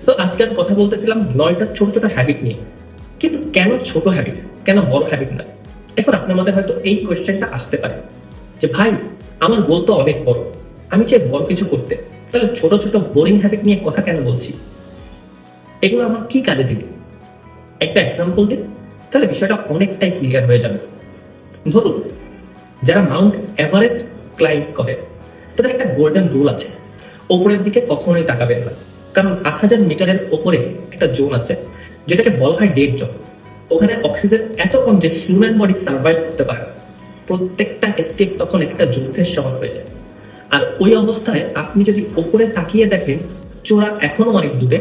So আজকে আমি কথা বলতেছিলাম 9টা ছোট ছোট হ্যাবিট নিয়ে। কিন্তু কেন ছোট হ্যাবিট, কেন বড় হ্যাবিট না? এখন আপনার মধ্যে হয়তো এই কোয়েশ্চেনটা আসতে পারে যে ভাই, আমার গোল তো অনেক বড়, আমি চাই বড় কিছু করতে, তাহলে ছোট ছোট বোরিং হ্যাবিট নিয়ে কথা কেন বলছি? এগুলো আমার কি কাজে দিবে? একটা এক্সাম্পল দিন, তাহলে বিষয়টা অনেকটাই ক্লিয়ার হয়ে যাবে। ধরুন, যারা মাউন্ট এভারেস্ট ক্লাইম্ব করে তাদের একটা গোল্ডেন রুল আছে, ওপরের দিকে কখনোই তাকাবেন না। কারণ 8000 মিটারের ওপরে একটা জোন আছে যেটাকে বলা হয় ডেড জোন। ওখানে অক্সিজেন এত কম যে হিউম্যান বডি সার্ভাইভ করতে পারে না। প্রত্যেকটা স্টেপ তখন একটা যুদ্ধের সমান হয়ে যায়। আর ওই অবস্থায় আপনি যদি ওপরে তাকিয়ে দেখেন চোরা এখনো অনেক দূরে,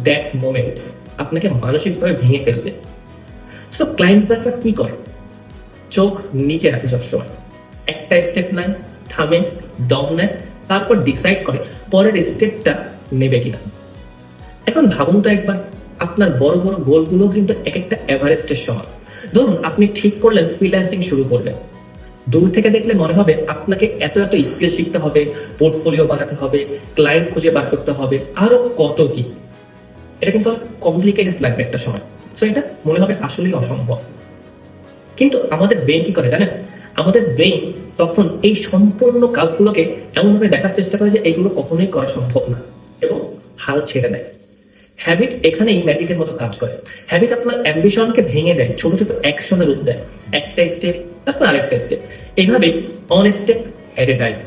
দ্যাট মোমেন্ট আপনাকে মানসিকভাবে ভেঙে ফেলবে। সো ক্লাইম্বাররা কি করে? চোখ নিচে রাখে সবসময়, একটা স্টেপ নেয়, থামে, দম নেয়, তারপর ডিসাইড করে পরের স্টেপটা নেবে কিনা। এখন ভাবুন তো একবার, আপনার বড় বড় গোলগুলো কিন্তু এক একটা এভারেস্টের সমান। ধরুন আপনি ঠিক করলেন ফ্রিল্যান্সিং শুরু করবেন, দূর থেকে দেখলে মনে হবে আপনাকে এত এত স্কিল শিখতে হবে, পোর্টফোলিও বানাতে হবে, ক্লায়েন্ট খুঁজে বার করতে হবে, আরো কত কি। এটা কিন্তু কমপ্লিকেটেড লাগবে একটা সময়। সো এটা মনে হবে আসলেই অসম্ভব। কিন্তু আমাদের ব্রেন কি করে জানেন? আমাদের ব্রেন তখন এই সম্পূর্ণ কাজগুলোকে এমনভাবে দেখার চেষ্টা করে যে এইগুলো কখনোই করা সম্ভব না, এবং হাল ছেড়ে দেয়। হ্যাবিট এখানেই ম্যাজিকের মতো কাজ করে। হ্যাবিট আপনার অ্যাম্বিশনকে ভেঙে দেয়, ছোট ছোট অ্যাকশনের রূপ দেয়। একটা স্টেপ, তারপর আরেকটা স্টেপ, এইভাবে on step at A time.